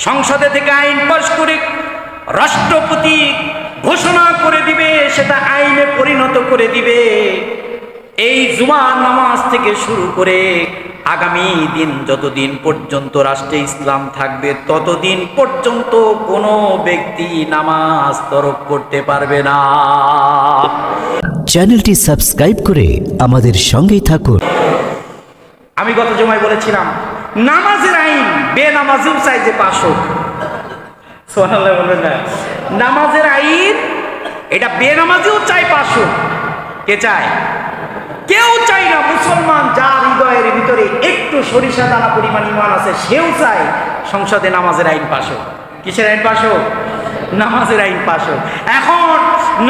সংসদে থেকে আইন পাস করে রাষ্ট্রপতি ঘোষণা করে দিবে, সেটা আইনে পরিণত করে দিবে। এই জুমার নামাজ থেকে শুরু করে আগামী দিন যতদিন পর্যন্ত রাষ্ট্রে ইসলাম থাকবে ততদিন পর্যন্ত কোনো ব্যক্তি নামাজ তরক করতে পারবে না। চ্যানেলটি সাবস্ক্রাইব করে আমাদের সঙ্গেই থাকুন। আমি গত জুমায় বলেছিলাম নামাজের আইন বেনামাজিও চাই যে পাশ হোক। সুবহানাল্লাহ বলবেন না? নামাজের আইন এটা বেনামাজিও চাই পাশ হোক। কে চায়? কেউ চাই না। মুসলমান যার হৃদয়ের ভিতরে একটু সরিষা দানা পরিমাণ ঈমান আছে সেও চায় সংসদে নামাজের আইন পাশ হোক। কিসের আইন পাশ হোক? নামাজের আইন পাশ হোক। এখন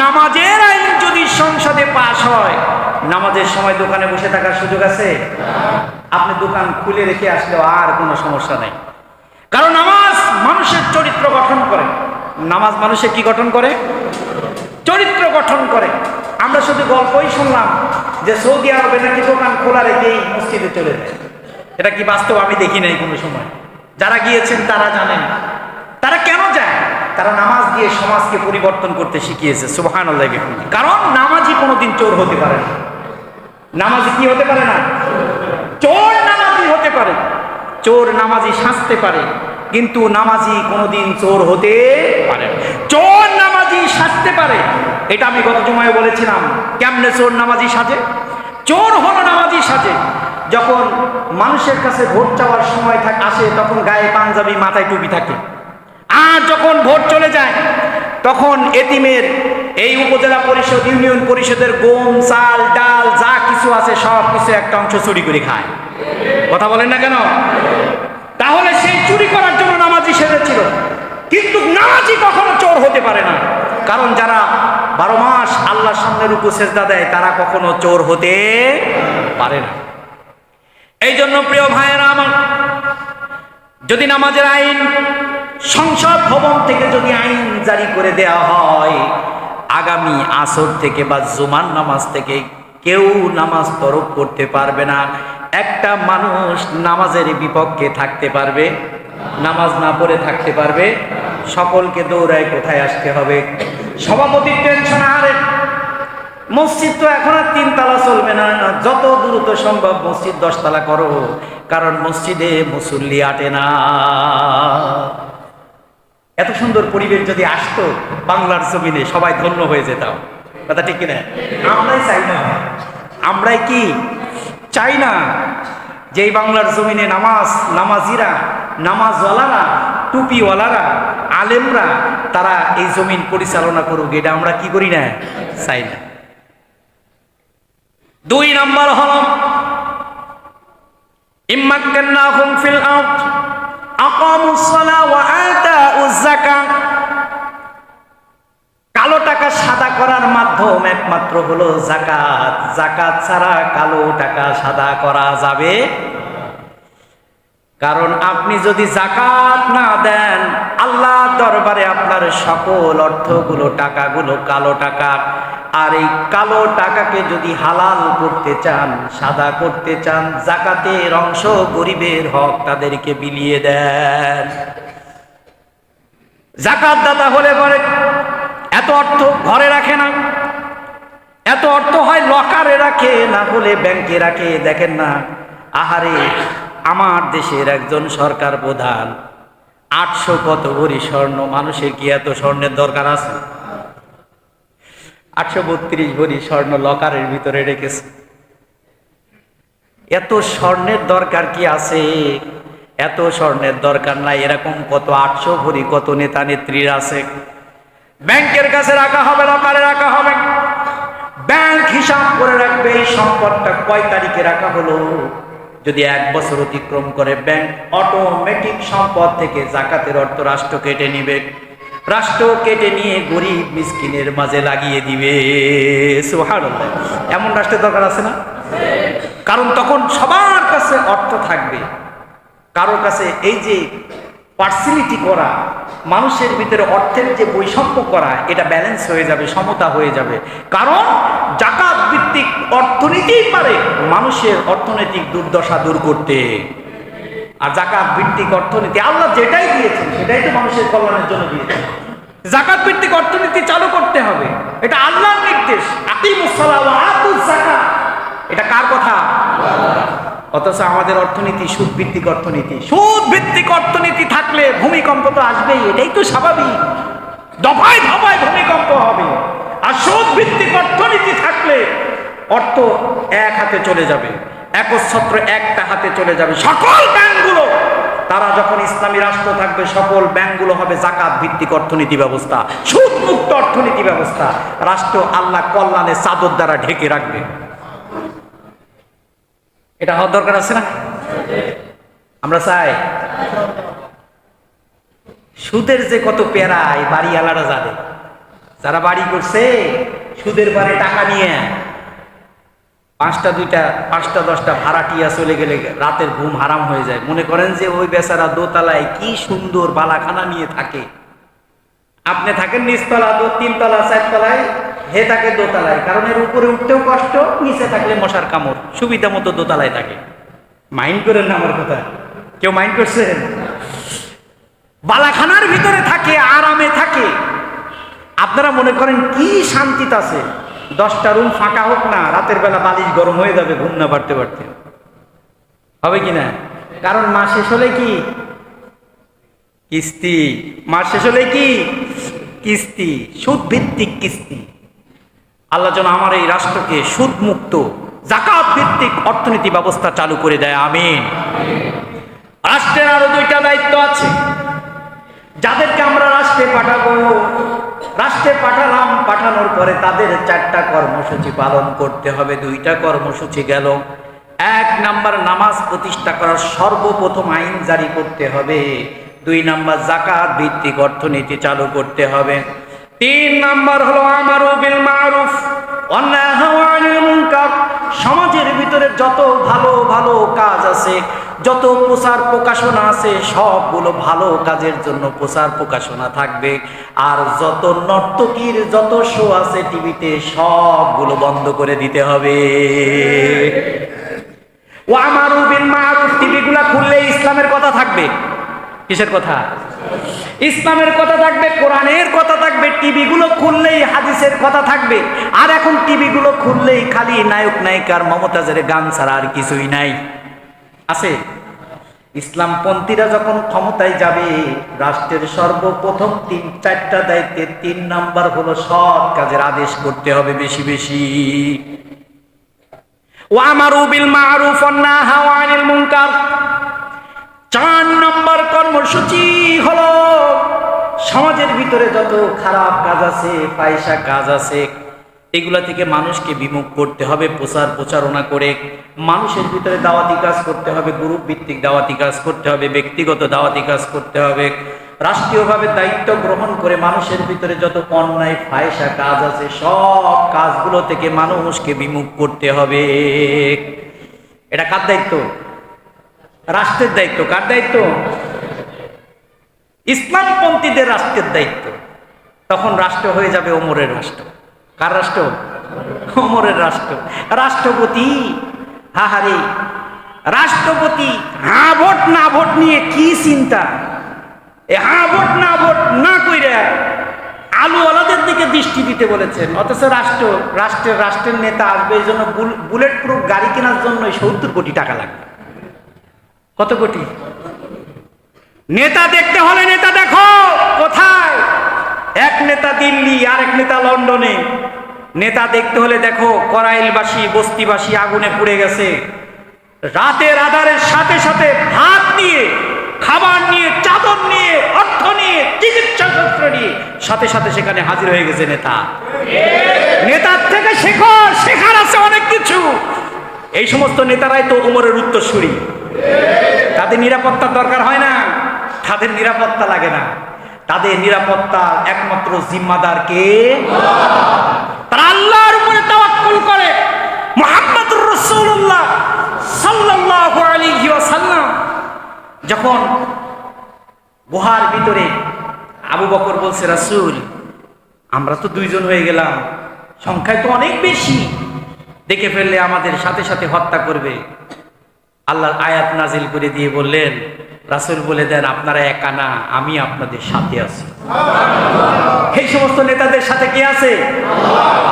নামাজের আইন যদি সংসদে পাশ হয়, নামাজের সময় দোকানে বসে থাকার সুযোগ আছে? আপনি দোকান খুলে রেখে আসলেও আর কোনো সমস্যা নেই, কারণ নামাজ মানুষের চরিত্র গঠন করে। নামাজ মানুষের কি গঠন করে? চরিত্র গঠন করে। আমরা শুধু গল্পই শুনলাম যে সৌদি আরবে নাকি দোকান খোলা রেখেই মসজিদে চলে যায়। এটা কি বাস্তব? আমি দেখি নাই কোনো সময়। যারা গিয়েছেন তারা জানেন। তারা কেন যায়? তারা নামাজ দিয়ে সমাজকে পরিবর্তন করতে শিখিয়েছে। সুবহানাল্লাহ। কারণ নামাজি কোনোদিন চোর হতে পারে না। নামাজি কি হতে পারে না? চোর নামাজি হতে পারে। চোর নামাজি সাজতে পারে, কিন্তু নামাজি কোনোদিন চোর হতে পারে না। চোর নামাজি সাজতে পারে, এটা আমি গত জুমায় বলেছিলাম। কেমনে চোর নামাজি সাজে? চোর হলো নামাজি সাজে যখন মানুষের কাছে ভোট চাওয়ার সময় আসে, তখন গায়ে পাঞ্জাবি মাথায় টুপি থাকে। আর যখন ভোট চলে যায় তখন এতিমের এই উপজেলা পরিষদ ইউনিয়ন পরিষদের গম চাল ডাল যা কিছু আছে সব কিছু একটা অংশ চুরি করে খায়। কথা বলেন না কেন? তাহলে সেই চুরি করার জন্য নামাজি সেজেছিল। কিন্তু নামাজি কখনো চোর হতে পারে না, কারণ যারা 12 মাস আল্লাহর সামনে রুকু সেজদা দেয় তারা কখনো চোর হতে পারে না। এই জন্য প্রিয় ভাইয়েরা আমার, যদি নামাজের আইন সংসদ ভবন থেকে যদি আইন জারি করে দেওয়া হয়, আগামী আসর থেকে বা জুমার নামাজ থেকে কেউ নামাজ তরক করতে পারবে না। একটা মানুষ নামাজের বিপক্ষে থাকতে পারবে? নামাজ না পড়ে থাকতে পারবে? সকলকে দৌড়ায় কোথায় আসতে হবে? সভাপতির টেনশন, আরে মসজিদ তো এখন আর 3 তলা চলবে না, যত দ্রুত সম্ভব মসজিদ 10 তলা করো, কারণ মসজিদে মুসল্লি আটে না। এত সুন্দর পরিবেশ যদি আসতো বাংলার জমিনে, সবাই ধন্য হয়ে যেতাম। কথা ঠিক কিনা? আমরাই চাই না। আমরাই কি চাই না যে এই বাংলার জমিনে নামাজিরা, নামাজওয়ালারা, টুপিওয়ালারা, আলেমরা তারা এই জমিন পরিচালনা করুক? এটা আমরা কি করি না? চাই না। 2 নম্বর হল ইম্মাক্কান্নাহুম ফিল আরদ আকামুস সালাহ ওয়া আতাউজ যাকাত। কালো টাকা সাদা করার মাধ্যম একমাত্র হলো যাকাত। যাকাত ছাড়া কালো টাকা সাদা করা যাবে? কারণ আপনি যদি যাকাত না দেন, আল্লাহর দরবারে আপনার সকল অর্থগুলো, টাকাগুলো কালো টাকা। আর এই কালো টাকাকে যদি হালাল করতে চান, সাদা করতে চান, যাকাতের অংশ গরিবের হক তাদেরকে বিলিয়ে দেন। যাকাত দাতা হলে পরে এত অর্থ ঘরে রাখে না, এত অর্থ হয় লকারে রাখে, না হলে ব্যাংকে রাখে। দেখেন না, আহারে আমার দেশের একজন সরকার প্রধান 800 কত ভরি স্বর্ণ। মানুষের কি এত স্বর্ণের দরকার আছে? 832 ভরি স্বর্ণ লকারের ভিতরে রেখেছে। এত স্বর্ণের দরকার কি আছে? এত স্বর্ণের দরকার নাই। এরকম কত 800 ভরি কত নেতা নেত্রীর আছে। ব্যাংকের কাছে রাখা হবে, লকারে রাখা হবে। ব্যাংক হিসাব করে রাখবে এই সম্পদটা কয় তারিখে রাখা হলো। যদি 1 বছর অতিক্রম করে, ব্যাংক অটোমেটিক সম্পদ থেকে যাকাতের অর্থ রাষ্ট্র কেটে নিবে। রাষ্ট্র কেটে নিয়ে গরিব মিসকিনের মাঝে লাগিয়ে দিবে। সুবহানাল্লাহ। এমন রাষ্ট্রের দরকার আছে না? কারণ তখন সবার কাছে অর্থ থাকবে। কারোর কাছে এই যে পার্সিলিটি করা, মানুষের ভিতরে অর্থের যে বৈষম্য করা, এটা ব্যালেন্স হয়ে যাবে, সমতা হয়ে যাবে। কারণ যাকাত ভিত্তিক অর্থনীতিই পারে মানুষের অর্থনৈতিক দুর্দশা দূর করতে। আর জাকাত ভিত্তিক অর্থনীতি আল্লাহ যেটাই দিয়েছেন সেটাই তো মানুষের কল্যাণের জন্য দিয়েছেন। জাকাত ভিত্তিক অর্থনীতি চালু করতে হবে, এটা আল্লাহর নির্দেশ। আকিমুস সালাহ ওয়া আতুজ যাকাত, এটা কার কথা? অথচ আমাদের অর্থনীতি সুদ ভিত্তিক অর্থনীতি। সুদ ভিত্তিক অর্থনীতি থাকলে ভূমিকম্প তো আসবেই, এটাই তো স্বাভাবিক। দফায় দফায় ভূমিকম্প হবে। আর সুদ ভিত্তিক অর্থনীতি থাকলে অর্থ এক হাতে চলে যাবে, একচ্ছত্র একটা হাতে চলে যাবে। সকল ব্যাংকগুলো, তারা যখন ইসলামী রাষ্ট্র থাকবে, সকল ব্যাংকগুলো হবে জাকাত ভিত্তিক অর্থনীতি ব্যবস্থা, সুদ মুক্ত অর্থনীতি ব্যবস্থা। রাষ্ট্র আল্লাহ কল্যাণে চাদর দ্বারা ঢেকে রাখবে। এটা হওয়ার দরকার আছে না? আমরা চাই। সুদের যে কত পেরা এই বাড়িওয়ালারা জানে, যারা বাড়ি করছে সুদের বারে টাকা নিয়ে 5টা 2টা 5টা 10টা ভাড়াটিয়া চলে গেলে রাতের ঘুম হারাম হয়ে যায়। মনে করেন যে ওই বেচারা দোতলায় কি সুন্দর বালাখানা নিয়ে থাকে, আপনি থাকেন নিচতলা, 3 তলা 4 তলায়, হে থাকে দোতলায়। কারণ এর উপরে উঠতেও কষ্ট, নিচে থাকলে মশার কামড়, সুবিধা মতো দোতলায় থাকে। মাইন্ড করেন না আমার কথা? কেউ মাইন্ড করছেন? বালাখানার ভিতরে থাকে, আরামে থাকে। আপনারা মনে করেন কি শান্তিতে আছে? 10টা রুম ফাঁকা হোক না, রাতের বেলা বালিশ গরম হয়ে যাবে ঘুম না পারতে পারতে, হবে কিনা? কারণ মাস শেষ হলে কি কিস্তি, মাস শেষ হলে কি কিস্তি, সুদ ভিত্তিক কিস্তি। আল্লাহ যেন আমার এই রাষ্ট্রকে সুদ মুক্ত জাকাত ভিত্তিক অর্থনীতি ব্যবস্থা চালু করে দেয়, আমিন। রাষ্ট্রের আরো 2টা দায়িত্ব আছে, যাদেরকে আমরা রাষ্ট্রে পাঠাবো। রাষ্ট্রে পাঠালাম, পাঠানোর পরে তাদের 4টা কর্মসূচি পালন করতে হবে। 2টা কর্মসূচি গেল। 1 নাম্বার, নামাজ প্রতিষ্ঠা করার সর্বপ্রথম আইন জারি করতে হবে। 2 নাম্বার, জাকাত ভিত্তিক অর্থনীতি চালু করতে হবে। 3 নাম্বার হলো আমারু বিল মারুফ ওয়া নাহয়ু আনিল মুনকার। সমাজের ভিতরে যত ভালো ভালো কাজ আছে, যত প্রচার প্রকাশনা আছে, সবগুলো ভালো কাজের জন্য প্রচার প্রকাশনা থাকবে। আর যত নর্তকীর যত শো আছে টিভিতে, সবগুলো বন্ধ করে দিতে হবে। ওয়া আমারু বিল মারুফ, টিভিগুলা খুললে ইসলামের কথা থাকবে। কিসের কথা? ইসলামের কথা থাকবে, কোরআনের কথা থাকবে। টিভিগুলো খুললেই হাদিসের কথা থাকবে। আর এখন টিভিগুলো খুললেই খালি নায়ক নায়িকার মমতাজের গান ছাড়া আর কিছুই নাই। আছে? ইসলামপন্থীরা যখন ক্ষমতায় যাবে, রাষ্ট্রের সর্বপ্রথম 3-4টা দায়িত্বের 3 নাম্বার হলো সৎ কাজের আদেশ করতে হবে বেশি বেশি। ওয়া আমারু বিল মারুফ ওয়া নাহয়ু আনিল মুনকার। 4 নম্বর কর্মসূচি হলো সমাজের ভিতরে যত খারাপ কাজ আছে, পয়সা কাজ আছে, এগুলা থেকে মানুষকে বিমুখ করতে হবে। প্রচারণা করে মানুষের ভিতরে দাওয়াতি কাজ করতে হবে, গ্রুপ ভিত্তিক দাওয়াতি কাজ করতে হবে, ব্যক্তিগত দাওয়াতি কাজ করতে হবে। রাষ্ট্রীয়ভাবে দায়িত্ব গ্রহণ করে মানুষের ভিতরে যত অন্যায় ফায়সা কাজ আছে, সব কাজগুলো থেকে মানুষকে বিমুখ করতে হবে। এটা কার দায়িত্ব? রাষ্ট্রের দায়িত্ব। কার দায়িত্ব? ইসলামপন্থীদের রাষ্ট্রের দায়িত্ব। তখন রাষ্ট্র হয়ে যাবে ওমরের রাষ্ট্র। কার রাষ্ট্র? ওমরের রাষ্ট্র। রাষ্ট্রপতি, হাহারে রাষ্ট্রপতি হা ভোট না ভোট নিয়ে কি চিন্তা! হা ভোট না ভোট না কইরা আলুওয়ালাদের দিকে দৃষ্টি দিতে বলেছেন। অথচ রাষ্ট্রের নেতা আসবে, এই জন্য বুলেট প্রুফ গাড়ি কেনার জন্য 70 কোটি টাকা লাগবে। কত কোটি? নেতা দেখতে হলে নেতা দেখো কোথায়। এক নেতা দিল্লি, আরেক নেতা লন্ডনে। নেতা দেখতে হলে দেখো করাইলবাসী, বস্তিবাসী আগুনে পুড়ে গেছে। রাতের আধারের সাথে সাথে ভাত নিয়ে, খাবার নিয়ে, চাদর নিয়ে, অর্থ নিয়ে, চিকিৎসা শাস্ত্র নিয়ে সাথে সাথে সেখানে হাজির হয়ে গেছে নেতা। নেতার থেকে শেখার আছে অনেক কিছু। এই সমস্ত নেতারাই তো ওমরের উত্তরসূরি। তাদের নিরাপত্তার দরকার হয় না, তাদের নিরাপত্তা লাগে না। তাদের নিরাপত্তা একমাত্র জিম্মাদার কে? তারা আল্লাহর উপরে তাওয়াক্কুল করে। মুহাম্মদুর রাসূলুল্লাহ সাল্লাল্লাহু আলাইহি ওয়াসাল্লাম যখন গুহার ভিতরে, আবু বকর বলছে, রাসূল আমরা তো 2 জন হয়ে গেলাম, সংখ্যায় তো অনেক বেশি, দেখে ফেললে আমাদের সাথে সাথে হত্যা করবে। আল্লাহর আয়াত নাজিল করে দিয়ে বললেন, রাসূল বলে দেন আপনারা একা না, আমি আপনাদের সাথে আছি। এই সমস্ত নেতাদের সাথে কি আছে?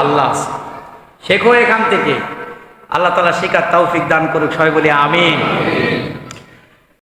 আল্লাহ আছে। শেখো এখান থেকে। আল্লাহ তাআলা শেখার তৌফিক দান করুক, সবাই বলি আমিন।